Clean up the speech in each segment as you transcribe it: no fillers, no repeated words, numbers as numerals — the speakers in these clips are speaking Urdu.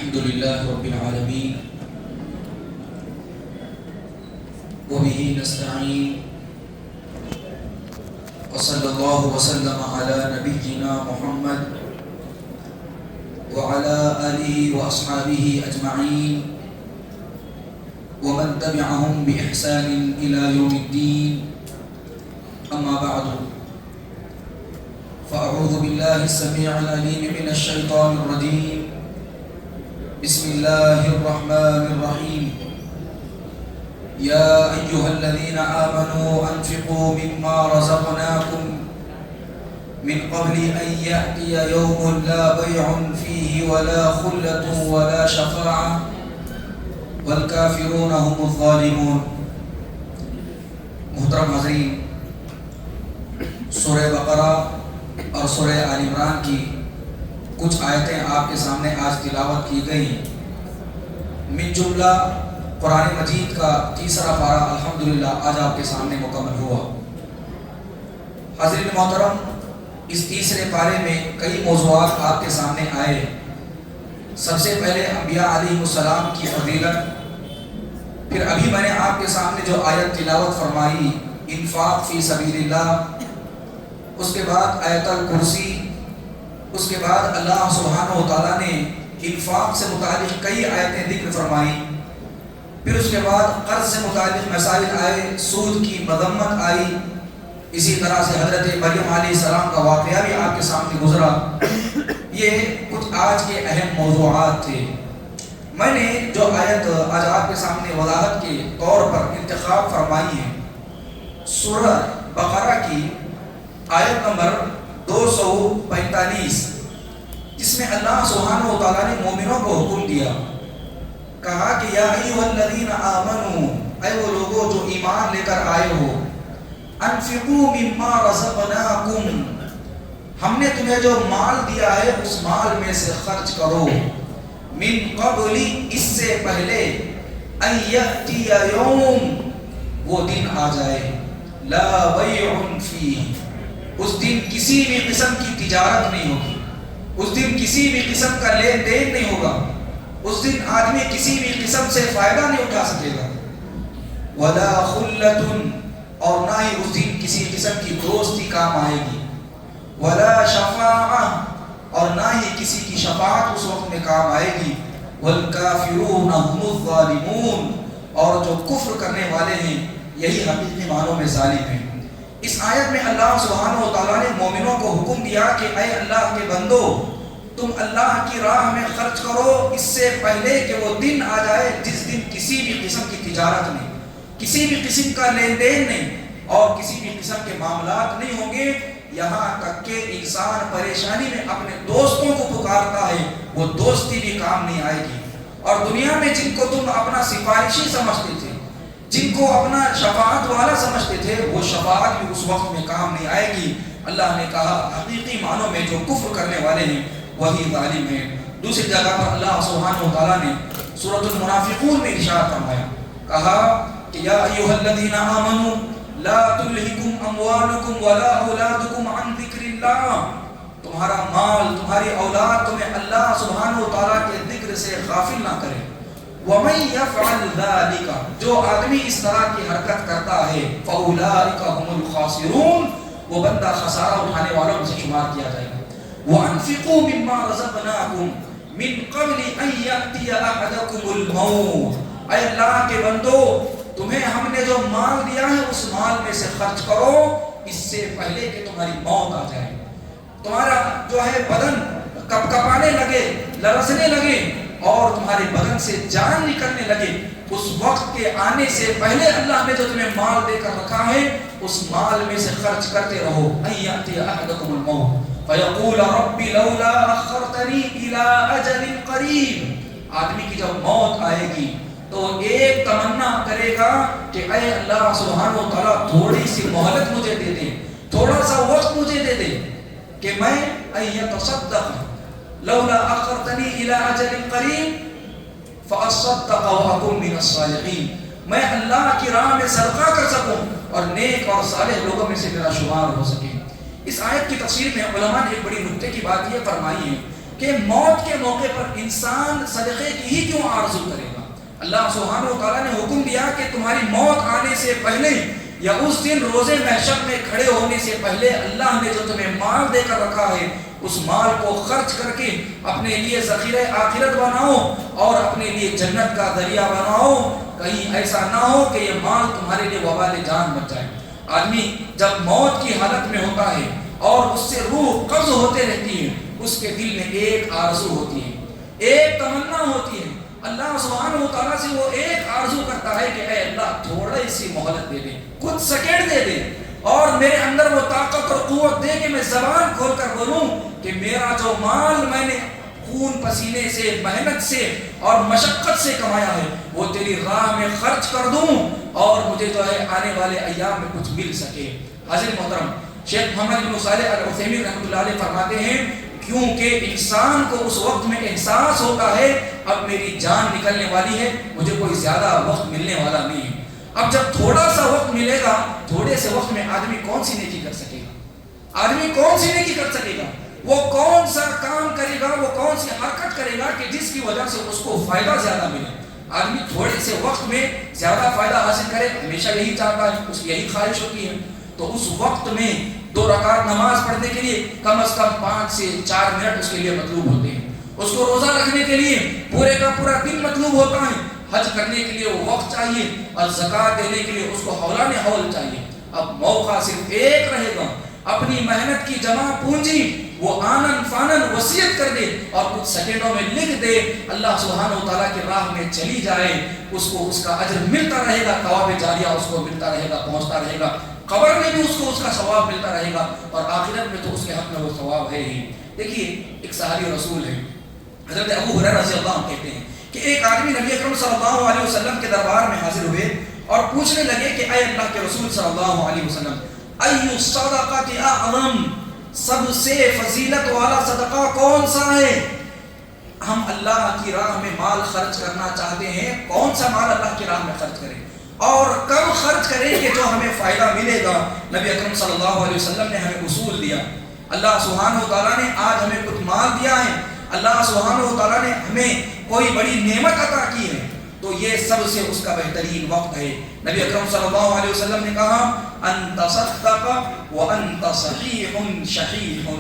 الحمد لله رب العالمين وبه نستعين وصلى الله وسلم على نبينا محمد وعلى آله وأصحابه أجمعين ومن تبعهم بإحسان إلى يوم الدين. أما بعد فأعوذ بالله السميع العليم من الشيطان الرجيم. بسم الله الرحمن الرحيم. يا أيها الذين آمنوا أنفقوا مما رزقناكم من قبل أن يأتي يوم لا بيع فيه ولا خلة ولا شفاعة والكافرون هم الظالمون. محترم حاضرین، سورہ بقرہ اور سورہ آل عمران کی کچھ آیتیں آپ کے سامنے آج تلاوت کی گئی. من جملہ قرآن مجید کا تیسرا پارہ الحمدللہ آج آپ کے سامنے مکمل ہوا. حاضرین محترم، اس تیسرے پارے میں کئی موضوعات آپ کے سامنے آئے. سب سے پہلے انبیاء علیہ السلام کی فضیلت، پھر ابھی میں نے آپ کے سامنے جو آیت تلاوت فرمائی انفاق فی سبیل اللہ، اس کے بعد آیت الکرسی، اس کے بعد اللہ سبحانہ و تعالیٰ نے انفاق سے متعلق کئی آیتیں ذکر فرمائی، پھر اس کے بعد قرض سے متعلق مسائل آئے، سود کی مذمت آئی، اسی طرح سے حضرت مریم علیہ السلام کا واقعہ بھی آپ کے سامنے گزرا. یہ کچھ آج کے اہم موضوعات تھے. میں نے جو آیت آج آپ کے سامنے وضاحت کے طور پر انتخاب فرمائی ہے سورہ بقرہ کی آیت نمبر 245، جس میں اللہ سبحانہ و تعالیٰ نے مومنوں کو حکم دیا، کہا کہ یا ایھا الذین آمنوا، اے وہ لوگوں جو ایمان لے کر آئے ہو، انفقوا مما رزقناکم، ہم نے تمہیں جو مال دیا ہے اس مال میں سے خرچ کرو، من قبل، اس سے پہلے، ان یأتی یوم، وہ دن آ جائے، لا بیع فیہ، اس دن کسی بھی قسم کی تجارت نہیں ہوگی، اس دن کسی بھی قسم کا لین دین نہیں ہوگا، اس دن آدمی کسی بھی قسم سے فائدہ نہیں اٹھا سکے گا، ولا خلۃ، اور نہ ہی اس دن کسی قسم کی دوستی کام آئے گی، ولا شفاعہ، اور نہ ہی کسی کی شفاعت اس وقت میں کام آئے گی، والکافرون هم الظالمون، اور جو کفر کرنے والے ہیں یہی حقیقی معنوں میں ظالم ہیں. اس آیت میں اللہ سبحانہ و تعالیٰ نے مومنوں کو حکم دیا کہ اے اللہ کے بندو، تم اللہ کی راہ میں خرچ کرو اس سے پہلے کہ وہ دن آ جائے جس دن کسی بھی قسم کی تجارت نہیں، کسی بھی قسم کا لین دین نہیں، اور کسی بھی قسم کے معاملات نہیں ہوں گے، یہاں تک کہ انسان پریشانی میں اپنے دوستوں کو پکارتا ہے، وہ دوستی بھی کام نہیں آئے گی. اور دنیا میں جن کو تم اپنا سفارشی سمجھتے تھے، جن کو اپنا شفاعت والا سمجھتے تھے، وہ شفاعت بھی اس وقت میں کام نہیں آئے گی. اللہ نے کہا حقیقی معنوں میں جو کفر کرنے والے ہیں وہی ظالم ہیں. دوسری جگہ پر اللہ سبحانہ و تعالیٰ نے سورۃ المنافقون میں ارشاد فرمایا، کہا کہ یا ایھا الذین آمنوا لا تلہکم اموالکم ولا اولادکم عن ذکر اللہ، تمہارا مال، تمہاری اولاد تمہیں اللہ سبحانہ و تعالیٰ کے ذکر سے غافل نہ کرے. وَمَن يَفْعَلْ ذَلِكَ، جو آدمی اس طرح کی حرکت کرتا ہے، فَأُولَٰئِكَ هُمُ الْخَاسِرُونَ، وہ بندہ خسارہ اٹھانے والوں میں سے شمار کیا جائے گا. وَأَنفِقُوا مِمَّا رَزَقْنَاكُمْ مِن قَبْلِ أَن يَأْتِيَ أَحَدَكُمُ الْمَوْتُ، اے اللہ کے بندو، تمہیں ہم نے جو مال دیا ہے اس مال میں سے خرچ کرو اس سے پہلے کہ تمہاری موت آ جائے. تمہارا جو ہے بدن کپ کپانے لگے، لرزنے لگے، اور تمہارے بدن سے جان نکلنے لگے، اس وقت کے آنے سے پہلے اللہ نے جو تمہیں مال دے کر رکھا ہے اس مال میں سے خرچ کرتے رہو. ان یأتی احدکم الموت فیقول رب لولا اخرتنی الی اجل قریب، آدمی کی جب موت آئے گی تو ایک تمنا کرے گا کہ اے اللہ سبحانہ و تعالیٰ تھوڑی سی مہلت مجھے دے دے، تھوڑا سا وقت مجھے دے دے کہ میں ان یتصدق لولا اخرتنی الی اجل قریب فاصدق واکن من الصالحین، میں اللہ کی راہ میں صدقہ کر سکوں اور نیک اور صالح لوگوں میں سے میرا شمار ہو سکے. اس آیت کی تفسیر میں علماء نے ایک بڑی نکتے کی بات یہ فرمائی ہے کہ موت کے موقع پر انسان صدقے کی ہی کیوں آرزو کرے گا؟ اللہ سبحانہ و تعالیٰ نے حکم دیا کہ تمہاری موت آنے سے پہلے یا اس دن روزے محشر میں کھڑے ہونے سے پہلے اللہ نے جو تمہیں مال دے کر رکھا ہے اس مال کو خرچ کر کے اپنے لیے ذخیرہ آخرت بناؤ اور اپنے لیے جنت کا ذریعہ بناؤ. کہیں ایسا نہ ہو کہ یہ مال تمہارے لیے وبال جان بن جائے. آدمی جب موت کی حالت میں ہوتا ہے اور اس سے روح قبض ہوتے رہتی ہے، اس کے دل میں ایک آرزو ہوتی ہے، ایک تمنا ہوتی ہے. اللہ سبحانہ و تعالیٰ سے وہ ایک آرزو کرتا ہے کہ اے اللہ تھوڑا سی مہلت دے دے، کچھ سیکنڈ دے دے اور میرے اندر وہ طاقت اور قوت دے کہ میں زبان کھول کر بولوں کہ میرا جو مال میں نے خون پسینے سے، محنت سے اور مشقت سے کمایا ہے وہ تیری راہ میں خرچ کر دوں اور مجھے جو ہے آنے والے ایام میں کچھ مل سکے. حاضر محترم، شیخ محمد بن صالح العثیمین رحمۃ اللہ علیہ فرماتے ہیں کیونکہ انسان کو اس وقت میں احساس ہوتا ہے اب میری جان نکلنے والی ہے، مجھے کوئی زیادہ وقت ملنے والا نہیں ہے. اب جب تھوڑا سا وقت ملے گا، تھوڑے سے وقت میں آدمی کون سی نیکی کر سکے گا؟ آدمی کون سی نیکی کر سکے گا؟ وہ کون سا کام کرے گا، وہ کون سی حرکت کرے گا کہ جس کی وجہ سے اس کو فائدہ زیادہ ملے؟ آدمی تھوڑے سے وقت میں زیادہ فائدہ حاصل کرے، ہمیشہ یہی چاہتا ہے، اس کی یہی خواہش ہوتی ہے. تو اس وقت میں 2 رکعت نماز پڑھنے کے لیے کم از کم 5 سے 4 منٹ اس کے لیے مطلوب ہوتے ہیں. اس کو روزہ رکھنے کے لیے پورے کا پورا دن مطلوب ہوتا ہے. حج کرنے کے لیے وہ وقت چاہیے اور زکوٰۃ دینے کے لیے اس کو حولان حول چاہیے. اب موقع صرف ایک رہے گا، اپنی محنت کی جمع پونجی وہ آنن فانن وصیت کر دے اور کچھ سیکنڈوں میں لکھ دے، اللہ سبحانہ و تعالیٰ کی راہ میں چلی جائے، اس کو اس کا اجر ملتا رہے گا، ثواب جاریہ اس کو ملتا رہے گا، پہنچتا رہے گا. قبر میں بھی اس کو اس کا ثواب ملتا رہے گا اور آخرت میں تو اس کے حق میں وہ ثواب ہے ہی. دیکھیے ایک صحابی رسول ہے حضرت ابو ہریرہ رضی اللہ عنہ کہتے ہیں کہ ایک آدمی نبی اکرم صلی اللہ علیہ وسلم کے دربار میں حاضر ہوئے اور پوچھنے لگے کہ اے اللہ کے رسول صلی اللہ علیہ وسلم، ای الصدقۃ اعظم، سب سے فضیلت والا صدقہ کون سا ہے؟ ہم اللہ کی راہ میں مال خرچ کرنا چاہتے ہیں، کون سا مال اللہ کی راہ میں خرچ کریں اور کب خرچ کریں کہ جو ہمیں فائدہ ملے گا؟ نبی اکرم صلی اللہ علیہ وسلم نے ہمیں اصول دیا. اللہ سبحانہ و تعالیٰ نے آج ہمیں کچھ مال دیا ہے، اللہ سبحانہ و تعالیٰ نے ہمیں کوئی بڑی نعمت عطا کی ہے، تو یہ سب سے اس کا بہترین وقت ہے. نبی اکرم صلی اللہ علیہ وسلم نے کہا ان تصدق وانت صحیح شحیح،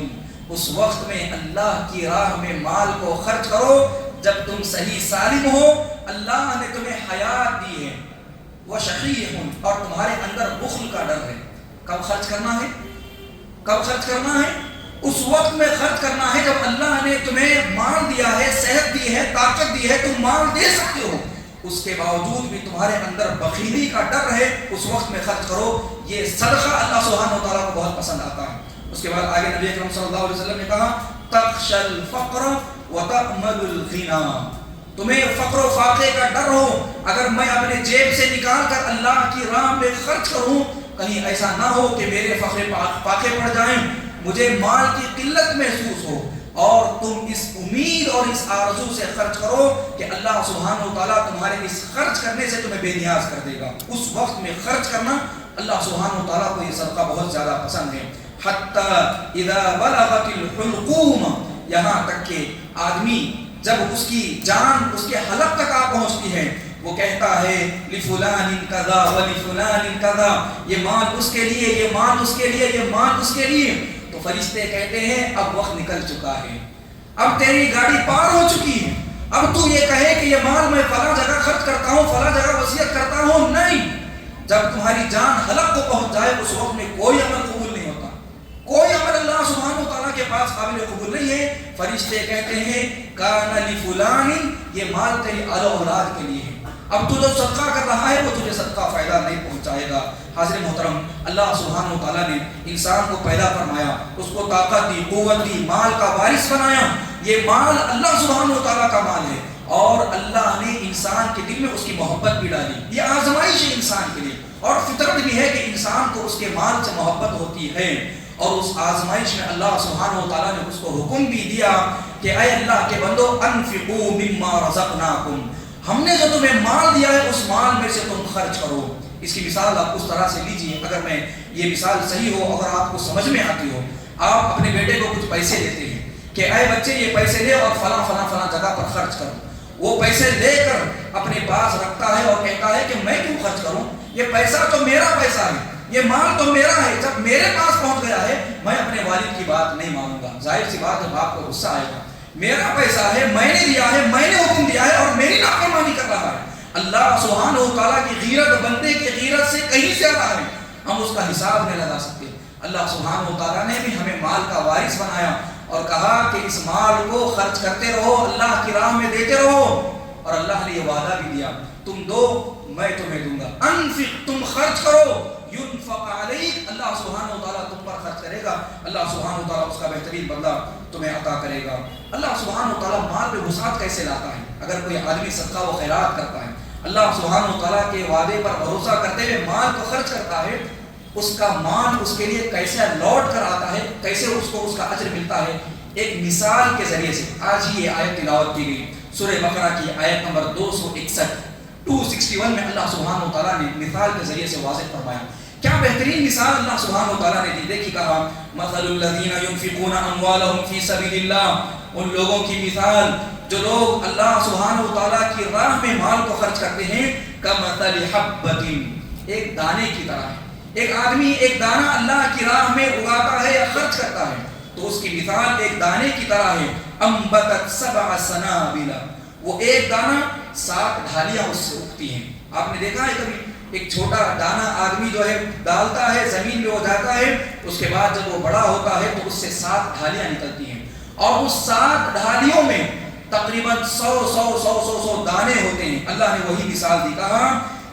اس وقت میں اللہ کی راہ میں مال کو خرچ کرو جب تم صحیح سالم ہو، اللہ نے تمہیں حیات دی ہے، وہ شحیح اور تمہارے اندر بخل کا ڈر ہے. کب خرچ کرنا ہے؟ کب خرچ کرنا ہے؟ اس وقت میں خرچ کرنا ہے جب اللہ نے تمہیں مال دیا ہے، صحت دی ہے، طاقت دی ہے، تم مال دے سکتے ہو، اس کے باوجود بھی تمہارے اندر بخیلی کا ڈر ہے، اس وقت میں خرچ کرو. یہ صدقہ اللہ سبحانہ و تعالیٰ کو بہت پسند آتا ہے. اس کے بعد آگے نبی اکرم صلی اللہ علیہ وسلم نے کہا تخشى الفقر وتأمل الغنى، تمہیں فقر و فاقے کا ڈر ہو، اگر میں اپنے جیب سے نکال کر اللہ کی راہ میں خرچ کروں کہیں ایسا نہ ہو کہ میرے فقر فاقے پڑ جائیں، مجھے مال کی قلت محسوس ہو، اور تم اس امید اور اس آرزو سے خرچ کرو کہ اللہ سبحانہ و تعالیٰ تمہارے اس خرچ کرنے سے تمہیں بے نیاز کر دے گا. اس وقت میں خرچ کرنا اللہ سبحانہ و تعالیٰ کو یہ صدقہ بہت زیادہ پسند ہے. حتی اذا بلغت الحلقوم، یہاں تک کہ آدمی جب اس کی جان اس کے حلق تک آ پہنچتی ہے وہ کہتا ہے لفلان کذا ولفلان کذا، یہ مال اس کے لیے، یہ مال اس کے لیے، یہ مال اس کے لیے. تو فرشتے کہتے ہیں اب وقت نکل چکا ہے، اب تیری گاڑی پار ہو چکی ہے، اب تو یہ کہے کہ یہ مال میں فلاں جگہ خرچ کرتا ہوں، فلاں جگہ وصیت کرتا ہوں، نہیں. جب تمہاری جان حلق کو پہنچ جائے اس وقت میں کوئی عمل قبول نہیں ہوتا، کوئی عمل اللہ سبحانہ و تعالیٰ کے پاس قابل قبول نہیں ہے. فرشتے کہتے ہیں کان لفلان، یہ مال تیری اہل اولاد کے لیے ہے، اب تو جو صدقہ کر رہا ہے وہ تجھے صدقہ فائدہ نہیں پہنچائے گا. حاضر محترم، اللہ سبحانہ و تعالیٰ نے انسان کو پیدا فرمایا، اس کو طاقت دی، قوت دی، مال کا وارث بنایا. یہ مال اللہ سبحانہ و تعالیٰ کا مال ہے اور اللہ نے انسان کے دل میں اس کی محبت بھی ڈالی. یہ آزمائش ہے انسان کے لیے اور فطرت بھی ہے کہ انسان کو اس کے مال سے محبت ہوتی ہے. اور اس آزمائش میں اللہ سبحانہ و تعالیٰ نے اس کو حکم بھی دیا کہ اے اللہ کے بندو انفقوا مما رزقناکم، ہم نے جو تمہیں مال دیا ہے اس مال میں سے تم خرچ کرو. اس کی مثال آپ اس طرح سے لیجئے، اگر میں یہ مثال صحیح ہو، اگر آپ کو سمجھ میں آتی ہو، آپ اپنے بیٹے کو کچھ پیسے دیتے ہیں، کہ اے بچے یہ پیسے لے اور فلاں فلاں فلاں جگہ پر خرچ کرو. وہ پیسے لے کر اپنے پاس رکھتا ہے اور کہتا ہے کہ میں کیوں خرچ کروں، یہ پیسہ تو میرا پیسہ ہے، یہ مال تو میرا ہے، جب میرے پاس پہنچ گیا ہے میں اپنے والد کی بات نہیں مانوں گا. ظاہر سی بات ہے باپ کو غصہ آئے گا، میرا پیسہ ہے، میں نے دیا ہے، میں نے حکم دیا ہے اور میری نافرمانی کر رہا ہے. اللہ سبحانہ و تعالیٰ کی غیرت بندے کی غیرت سے کہیں زیادہ ہے، ہم اس کا حساب نہیں لگا سکتے. اللہ سبحانہ و تعالیٰ نے بھی ہمیں مال کا وارث بنایا اور کہا کہ اس مال کو خرچ کرتے رہو، اللہ کی راہ میں دیتے رہو. اور اللہ نے یہ وعدہ بھی دیا تم دو میں تمہیں دوں گا. انفق، تم خرچ کرو، ينفق علیک، اللہ سبحانہ و تعالیٰ تم پر خرچ کرے گا، اللہ سبحانہ و تعالیٰ اس کا بہترین بدلہ تمہیں عطا کرے گا. اللہ سبحانہ و تعالیٰ مال پہ وسعت کیسے لاتا ہے؟ اگر کوئی آدمی صدقہ و خیرات کرتا ہے، اللہ سبحانہ و تعالیٰ کے وعدے پر بھروسہ کرتے ہوئے مال کو خرچ کرتا ہے، اس کا مال اس کے لیے کیسے لوٹ کر آتا ہے، کیسے اس کو اس کا اجر ملتا ہے. ایک مثال کے ذریعے سے آج ہی یہ آیت تلاوت کی گئی، سورہ بقرہ کی آیت نمبر 261 میں اللہ سبحانہ و تعالیٰ نے مثال کے ذریعے سے واضح فرمایا. کیا بہترین مثال اللہ سبحانہ و تعالیٰ نے دی. دیکھیے کہا مثل الذین ينفقون اموالهم فی سبیل اللہ، ان لوگوں کی مثال جو لوگ اللہ سبحانہ و تعالیٰ کی راہ میں مال کو خرچ کرتے ہیں، کمثل حبۃ، ایک دانے کی طرح ہے. ایک آدمی ایک دانہ اللہ کی راہ میں اگاتا ہے یا خرچ کرتا ہے تو اس کی مثال ایک دانے کی طرح ہے. انبتت 7 سنابل، وہ ایک دانہ 7 ڈھالیاں اس سے اگتی ہیں. آپ نے دیکھا ہے کبھی ایک چھوٹا دانہ آدمی جو ہے ڈالتا ہے زمین میں، ہو جاتا ہے، اس کے بعد جب وہ بڑا ہوتا ہے تو اس سے 7 ڈھالیاں نکلتی ہیں اور اس 7 ڈھالیوں میں تقریباً 100 دانے ہوتے ہیں. اللہ نے وہی مثال دی، کہا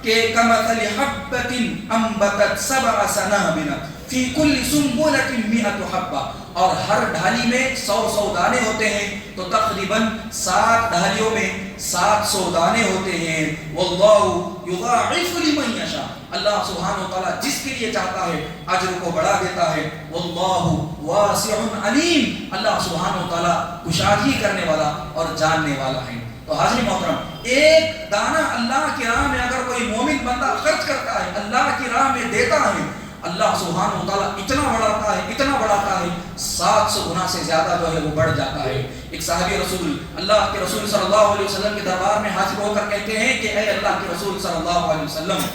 کہ کمثل حبۃ انبتت 7 سنابل فی کل سنبلۃ 100 حبۃ، اور ہر ڈھالی میں 100 دانے ہوتے ہیں تو تقریباً 7 ڈھالیوں میں 700 دانے ہوتے ہیں. واللہ یضاعف لمن یشاء، اللہ سبحانہ و تعالیٰ جس کے لیے چاہتا ہے اجر کو بڑھا دیتا ہے. واللہ واسع علیم، اللہ سبحانہ و تعالیٰ کشادگی کرنے والا اور جاننے والا ہے. تو حاضرین محترم، ایک دانہ اللہ کی راہ میں اگر کوئی مومن بندہ خرچ کرتا ہے، اللہ کی راہ میں دیتا ہے، اللہ سبحانہ و تعالیٰ اتنا بڑھاتا ہے 700 گنا سے زیادہ جو ہے وہ بڑھ جاتا ہے. ایک صحابی رسول اللہ کے رسول صلی اللہ علیہ وسلم کے دربار میں حاضر ہو کر کہتے ہیں کہ اے اللہ کے رسول صلی اللہ علیہ وسلم،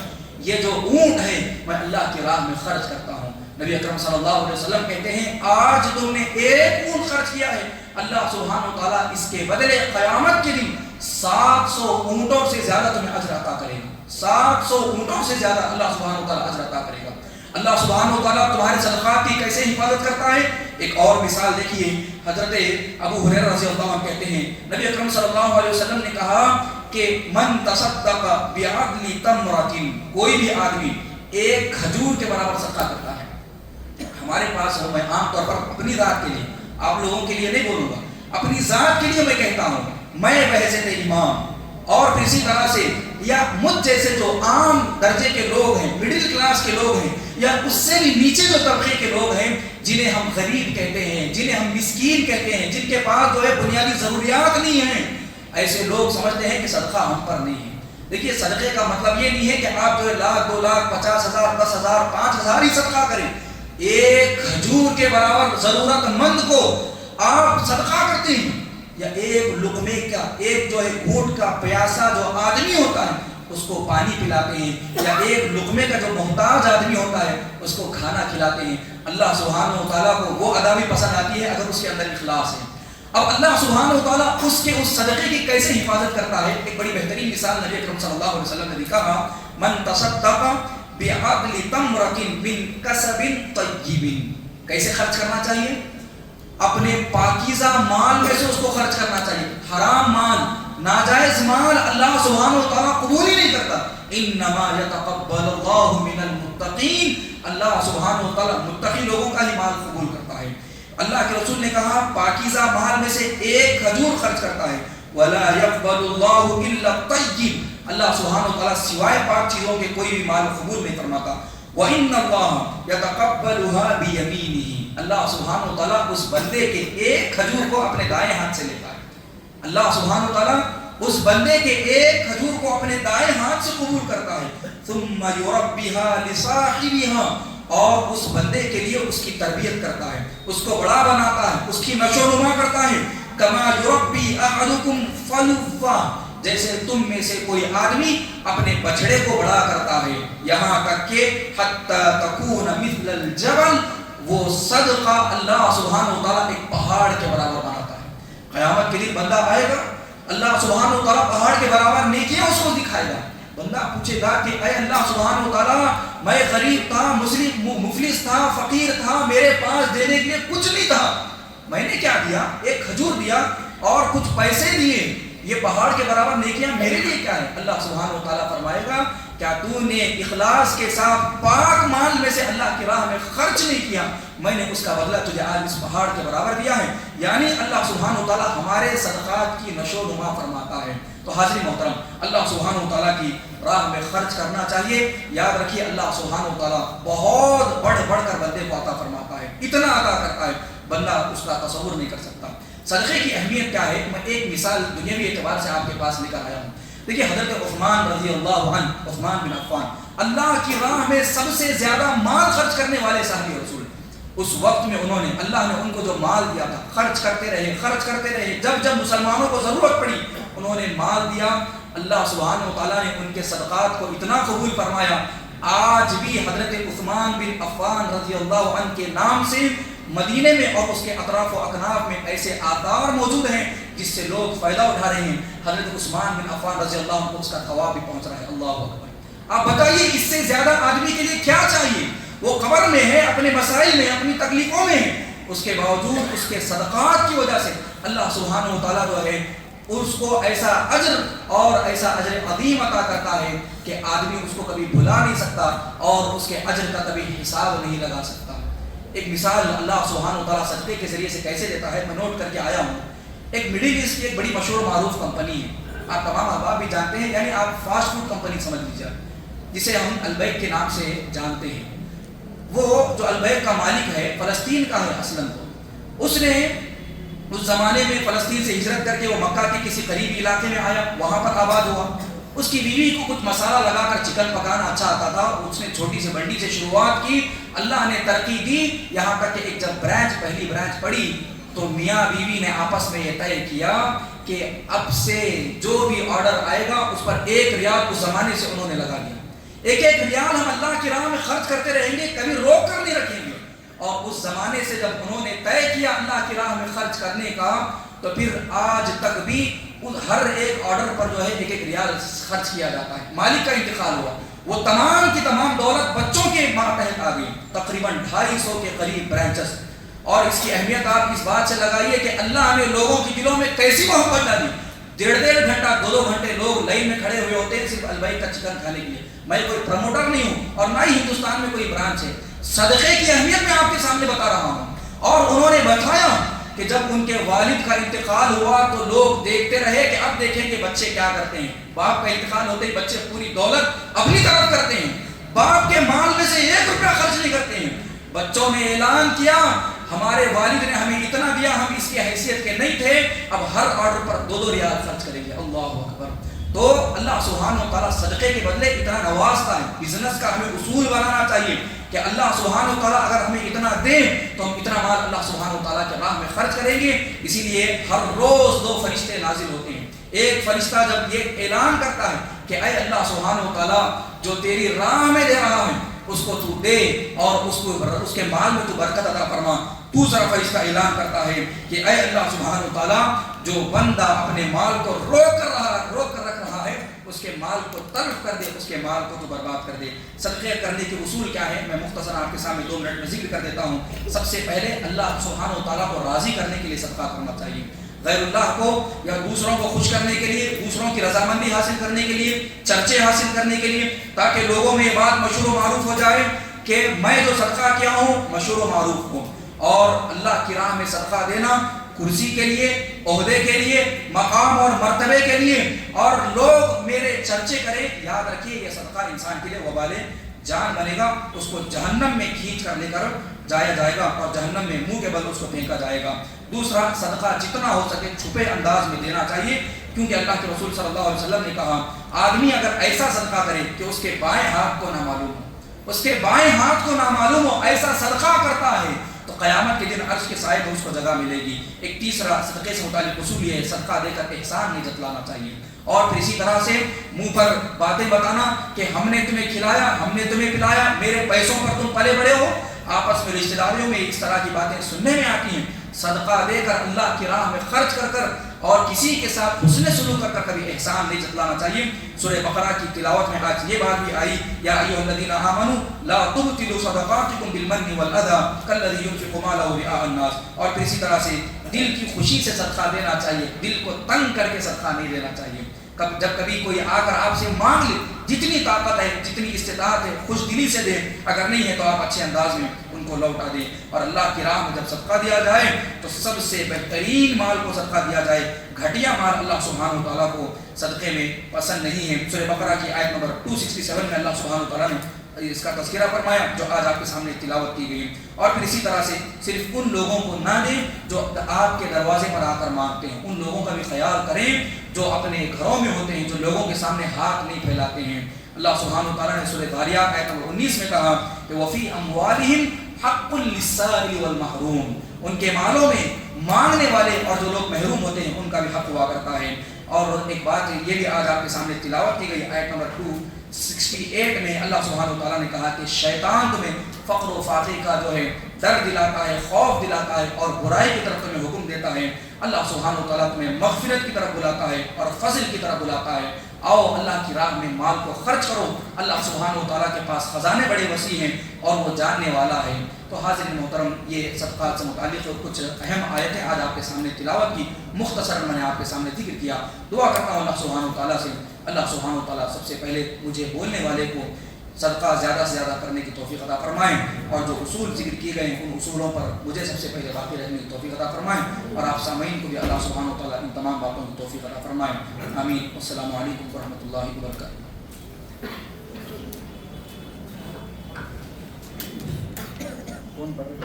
یہ جو اونٹ ہے میں اللہ کی راہ میں خرچ کرتا ہوں. نبی اکرم صلی اللہ علیہ وسلم کہتے ہیں آج تم نے ایک اونٹ خرچ کیا ہے، اللہ سبحانہ و تعالیٰ اس کے بدلے قیامت کے دن 700 اونٹوں سے زیادہ تمہیں اجر عطا کرے گا. 700 اونٹوں سے زیادہ اللہ سبحانہ و تعالیٰ اجر عطا کرے گا. اللہ سبحانہ و تعالیٰ تمہارے صدقات کی کیسے حفاظت کرتا ہے. ایک اور مثال دیکھیے، حضرت ابو ہریرہ رضی اللہ عنہ کہتے ہیں نبی اکرم صلی اللہ علیہ وسلم نے کہا کہ من تصدق بعدل تمرۃ، کوئی بھی آدمی ایک کھجور کے برابر صدقہ کرتا ہے. ہمارے پاس ہو، میں عام طور پر اپنی ذات کے لیے، آپ لوگوں کے لیے نہیں بولوں گا، اپنی ذات کے لیے میں کہتا ہوں، میں بحیثیت امام اور پھر اسی طرح سے یا مجھ جیسے جو عام درجے کے لوگ ہیں، مڈل کلاس کے لوگ ہیں، یا اس سے بھی نیچے جو طبقے کے لوگ ہیں جنہیں ہم غریب کہتے ہیں، جنہیں ہم مسکین کہتے ہیں، جن کے پاس جو ہے بنیادی ضروریات نہیں ہیں، ایسے لوگ سمجھتے ہیں کہ صدقہ ہم پر نہیں ہے. دیکھیے صدقے کا مطلب یہ نہیں ہے کہ آپ جو ہے 1,00,000 2,00,000 50,000 10,000 5,000 ہی صدقہ کریں. ایک کھجور کے برابر ضرورت مند کو آپ صدقہ کرتے ہیں، یا ایک لقمے کا، ایک جو ہے گھونٹ کا پیاسا جو آدمی ہوتا ہے اس کو پانی پلاتے ہیں، یا ایک لقمے کا جو محتاج آدمی ہوتا ہے اس کو کھانا کھلاتے ہیں. اللہ سبحانہ و تعالیٰ کو وہ ادا بھی پسند آتی ہے اگر اس کے اندر اخلاص ہے. اب اللہ سبحانہ و تعالیٰ اس کے اس صدقے کی کیسے حفاظت کرتا ہے. ایک بڑی بہترین مثال نبی اکرم صلی اللہ علیہ وسلم نے دکھا، من تصدق بعدل تمرۃ من کسب طیب، کیسے خرچ کرنا چاہیے؟ اپنے پاکیزہ مال میں سے اس کو خرچ کرنا چاہیے. حرام مال، ناجائز مال اللہ سبحانہ و تعالیٰ قبول ہی نہیں کرتا. انما یتقبل اللہ من المتقین، اللہ سبحانہ و تعالیٰ متقی لوگوں کا ہی مال قبول کرتا ہے. اللہ کے رسول نے کہا پاکیزہ مال میں سے ایک کھجور خرچ کرتا ہے. ولا يقبل الله الا الطيب، اللہ سبحانہ و تعالیٰ سوائے پاک چیزوں کے کوئی بھی مال قبول نہیں فرماتا. وان اللہ يتقبلها بيمينه، اللہ سبحانہ و تعالیٰ اس بندے کے ایک کھجور کو اپنے دائیں ہاتھ سے لیتا ہے. اللہ سبحانہ و تعالیٰ اس بندے کے ایک کھجور کو اپنے دائیں ہاتھ سے قبول کرتا ہے. ثم يربيها لصاحبها، اور اس بندے کے لیے اس کی تربیت کرتا ہے، اس کو بڑا بناتا ہے، اس کی نشو و نما کرتا ہے. کما یربی احدکم فلوا، جیسے تم میں سے کوئی آدمی اپنے بچڑے کو بڑا کرتا ہے، یہاں تک کہ حتی تکون مثل الجبل، وہ صدقہ اللہ سبحانہ وتعالیٰ ایک پہاڑ کے برابر بناتا ہے. قیامت کے دن بندہ آئے گا، اللہ سبحانہ وتعالیٰ پہاڑ کے برابر نیکیاں اس کو دکھائے گا. بندہ پوچھے گا کہ اے اللہ سبحانہ وتعالیٰ، میں غریب تھا، مفلس تھا، فقیر تھا، میرے پاس دینے کے لیے کچھ نہیں تھا، میں نے کیا دیا؟ ایک کھجور دیا اور کچھ پیسے دیے، یہ پہاڑ کے برابر نیکیاں میرے لیے کیا ہے؟ اللہ سبحانہ وتعالیٰ فرمائے گا کیا تو نے اخلاص کے ساتھ پاک مال میں سے اللہ کی راہ میں خرچ نہیں کیا، میں نے اس کا بدلہ تجھے آج اس پہاڑ کے برابر دیا ہے. یعنی اللہ سبحانہ وتعالیٰ ہمارے صدقات کی نشو و نما فرماتا ہے. تو حاضرین محترم، اللہ سبحانہ وتعالیٰ کی راہ میں خرچ کرنا چاہیے. یاد رکھیے اللہ سبحانہ وتعالیٰ بہت بڑھ بڑھ کر بندے کو عطا فرماتا ہے، اتنا عطا کرتا ہے بندہ اس کا تصور نہیں کر سکتا. صدقے کی اہمیت کیا ہے؟ میں ایک مثال دنیاوی اعتبار سے آپ کے پاس لے کر آیا ہوں. دیکھیے حضرت عثمان رضی اللہ عنہ، عثمان بن عفان، اللہ کی راہ میں سب سے زیادہ مال خرچ کرنے والے صحابی رسول. اس وقت میں انہوں نے، اللہ نے ان کو جو مال دیا تھا، خرچ کرتے رہے. جب جب مسلمانوں کو ضرورت پڑی انہوں نے مال دیا. اللہ سبحانہ وتعالیٰ نے ان کے صدقات کو اتنا قبول فرمایا. آج بھی حضرت عثمان بن عفان رضی اللہ عنہ کے نام سے مدینے میں اور اس کے اطراف و اکناف میں ایسے آثار موجود ہیں جس سے لوگ فائدہ اٹھا رہے ہیں. حضرت عثمان بن عفان رضی اللہ عنہ کو اس کا ثواب بھی پہنچ رہا ہے. اللہ اکبر. آپ بتائیے اس سے زیادہ آدمی کے لیے کیا چاہیے؟ وہ قبر میں ہے، اپنے مسائل میں، اپنی تکلیفوں میں ہے، اس کے باوجود اس کے صدقات کی وجہ سے اللہ سبحانہ وتعالیٰ جو ہے اس کو ایسا اجر اور ایسا اجر عظیم عطا کرتا ہے کہ آدمی اس کو کبھی بھلا نہیں سکتا اور اس کے اجر کا کبھی حساب نہیں لگا سکتا. ایک مثال اللہ سبحانہ وتعالیٰ صدقے کے ذریعے سے کیسے دیتا ہے میں نوٹ کر کے آیا ہوں. ایک مڈل ایسٹ کی ایک بڑی مشہور معروف کمپنی ہے، آپ تمام احباب بھی جانتے ہیں، یعنی آپ فاسٹ فوڈ کمپنی سمجھ لیجیے جسے ہم البیک کے نام سے جانتے ہیں. وہ جو البیک کا مالک ہے فلسطین کا ہے اصلاً. اس نے اس زمانے میں فلسطین سے ہجرت کر کے وہ مکہ کے کسی قریبی علاقے میں آیا، وہاں پر آباد ہوا. اس کی بیوی کو کچھ مسالہ لگا کر چکن پکانا اچھا آتا تھا. اس نے چھوٹی سی بنڈی سے شروعات کی، اللہ نے ترقی دی، یہاں تک کہ ایک جب پہلی برانچ پڑی تو میاں بیوی نے آپس میں یہ طے کیا کہ اب سے جو بھی آرڈر آئے گا اس پر 1 ریال اس زمانے سے انہوں نے لگا دیا. 1 ریال ہم اللہ کی راہ میں خرچ کرتے رہیں گے، کبھی روک کر نہیں رکھیں گے. اور اس زمانے سے جب انہوں نے طے کیا اللہ کی راہ میں خرچ کرنے کا تو پھر آج تک بھی ہر ایک آرڈر پر جو ہے 1 ریال خرچ کیا جاتا ہے. مالک کا انتقال ہوا، وہ تمام کی تمام دولت بچوں کے ماتحت آ گئی، تقریباً 250 کے قریب برانچز. اور اس کی اہمیت آپ اس بات سے لگائیے کہ اللہ نے لوگوں کے دلوں میں کیسی محبت ڈالی. 1.5 گھنٹہ 2 گھنٹے لوگ لائن میں کھڑے ہوئے ہوتے ہیں صرف البیک کا چکن کھانے کے لیے. میں کوئی پروموٹر نہیں ہوں اور نہ ہی ہندوستان میں کوئی برانچ ہے. صدقے کی اہمیت میں آپ کے سامنے بتا رہا ہوں. اور انہوں نے بتایا کہ جب ان کے والد کا انتقال ہوا تو لوگ دیکھتے رہے کہ اب دیکھیں کہ بچے کیا کرتے ہیں. باپ کا انتقال ہوتے ہی بچے پوری دولت اپنی طرف کرتے ہیں، باپ کے مال میں سے 1 روپیہ خرچ نہیں کرتے ہیں. بچوں نے اعلان کیا ہمارے والد نے ہمیں اتنا دیا، ہم اس کی حیثیت کے نہیں تھے، اب ہر آرڈر پر 2 ریال خرچ کریں گے. اللہ اکبر. تو اللہ سبحانہ وتعالیٰ صدقے کے بدلے اتنا نوازتا ہے. بزنس کا ہمیں اصول بنانا چاہیے کہ اللہ سبحانہ وتعالیٰ اگر ہمیں اتنا دے تو ہم اتنا مال اللہ سبحانہ وتعالیٰ کے راہ میں خرچ کریں گے. اسی لیے ہر روز 2 فرشتے نازل ہوتے ہیں. ایک فرشتہ جب یہ اعلان کرتا ہے کہ اے اللہ سبحانہ وتعالیٰ جو تیری راہ میں دے رہا ہے اس کو تو دے اور اس کے مال میں تو برکت عطا فرما. دوسرا فرشتہ اعلان کرتا ہے کہ اے اللہ سبحانہ وتعالیٰ جو بندہ اپنے مال کو روک کر رکھ رہا ہے اس کے مال کو تلف کر دے، اس کے مال کو تو برباد کر دے. صدقے کرنے کے اصول کیا ہے میں مختصر آپ کے سامنے 2 منٹ میں ذکر کر دیتا ہوں. سب سے پہلے اللہ سبحانہ وتعالیٰ کو راضی کرنے کے لیے صدقہ کرنا چاہیے. غیر اللہ کو یا دوسروں کو خوش کرنے کے لیے، دوسروں کی رضامندی حاصل کرنے کے لیے، چرچے حاصل کرنے کے لیے، تاکہ لوگوں میں یہ بات مشہور و معروف ہو جائے کہ میں جو صدقہ کیا ہوں مشہور و معروف ہوں. اور اللہ کی راہ میں صدقہ دینا کرسی کے لیے، عہدے کے لیے، مقام اور مرتبے کے لیے، اور لوگ میرے چرچے کریں، یاد رکھیے یہ صدقہ انسان کے لیے وبال جان بنے گا. اس کو جہنم میں کھینچ کر لے کر جایا جائے گا اور جہنم میں منہ کے بل اس کو پھینکا جائے گا. دوسرا صدقہ جتنا ہو سکے چھپے انداز میں دینا چاہیے، کیونکہ اللہ کے رسول صلی اللہ علیہ وسلم نے کہا آدمی اگر ایسا صدقہ کرے کہ اس کے بائیں ہاتھ کو نہ معلوم ہو، اس کے بائیں ہاتھ کو نامعلوم ہو ایسا صدقہ کرتا ہے تو قیامت کے دن عرش کے سائے میں اس کو جگہ ملے گی۔ ایک تیسرا صدقے سے متعلق اصول یہ ہے، صدقہ دے کر احسان نہیں جتلانا چاہیے، اور پھر اسی طرح سے منہ پر باتیں بتانا کہ ہم نے تمہیں کھلایا، ہم نے تمہیں پلایا، میرے پیسوں پر تم پلے بڑے ہو۔ آپس میں رشتہ داریوں میں اس طرح کی باتیں سننے میں آتی ہیں۔ صدقہ دے کر، اللہ کی راہ میں خرچ کر کر، اور کسی کے ساتھ حسن سلوک کر کبھی احسان نہیں جتلانا چاہیے۔ سورہ بقرہ کی تلاوت میں آج یہ بات بھی آئی، یا ایھا الذین آمنوا لا تبطلوا صدقاتکم بالمن والاذی کالذی ينفق مالہ رئاء الناس۔ اور پھر اسی طرح سے دل کی خوشی سے صدقہ دینا چاہیے، دل کو تنگ کر کے صدقہ نہیں دینا چاہیے۔ جب کبھی کوئی آ کر آپ سے مانگ لے، جتنی طاقت ہے، جتنی استطاعت ہے، خوش دلی سے دیں، اگر نہیں ہے تو آپ اچھے انداز میں ان کو لوٹا دیں۔ اور اللہ کی راہ میں جب صدقہ دیا جائے تو سب سے بہترین مال کو صدقہ دیا جائے، گھٹیا مال اللہ سبحانہ وتعالیٰ کو صدقے میں پسند نہیں ہے۔ سورہ بقرہ کی آیت نمبر 267 میں اللہ سبحانہ وتعالیٰ نے اس کا تذکرہ فرمایا جو آج آپ کے سامنے تلاوت کی گئی ہے۔ اور پھر اسی طرح سے صرف ان لوگوں کو نہ دیں جو آپ کے دروازے پر آ کر مانگتے ہیں، ان لوگوں کا بھی خیال کریں جو اپنے گھروں میں ہوتے ہیں، جو لوگوں کے سامنے ہاتھ نہیں پھیلاتے ہیں۔ اللہ سبحانہ وتعالیٰ نے سورہ ذاریات آیت نمبر 19 میں کہا کہ وَفِي أَمْوَالِهِمْ حَقٌّ لِلسَّائِلِ وَالْمَحْرُومِ، ان کے مالوں میں مانگنے والے اور جو لوگ محروم ہوتے ہیں ان کا بھی حق ہوا کرتا ہے۔ اور ایک بات یہ بھی آج آپ کے سامنے تلاوت کی گئی، آیت نمبر 268 میں اللہ سبحانہ وتعالیٰ نے کہا کہ شیطان تمہیں فقر و فاقے کا جو ہے ڈر دلاتا ہے، خوف دلاتا ہے، اور برائی کی طرف تمہیں حکم دیتا ہے۔ اللہ سبحانہ وتعالیٰ تمہیں مغفرت کی طرف بلاتا ہے اور فضل کی طرف بلاتا ہے۔ آؤ اللہ کی راہ میں مال کو خرچ کرو، اللہ سبحانہ وتعالیٰ کے پاس خزانے بڑے وسیع ہیں اور وہ جاننے والا ہے۔ تو حاضرین محترم، یہ صدقات سے متعلق کچھ اہم آیتیں آج آپ کے سامنے تلاوت کی، مختصر میں نے آپ کے سامنے ذکر کیا۔ دعا کرتا ہوں اللہ سبحانہ وتعالیٰ سے، اللہ سبحانہ وتعالیٰ سب سے پہلے مجھے بولنے والے کو صدقہ زیادہ سے زیادہ کرنے کی توفیق عطا فرمائیں، اور جو اصول ذکر کیے گئے ہیں ان اصولوں پر مجھے سب سے پہلے باقی رہنے کی توفیق عطا فرمائیں، اور آپ سامعین کو بھی اللہ سبحانہ وتعالیٰ ان تمام باتوں کی توفیق عطا فرمائیں۔ آمین۔ السلام علیکم ورحمۃ اللہ وبرکاتہ۔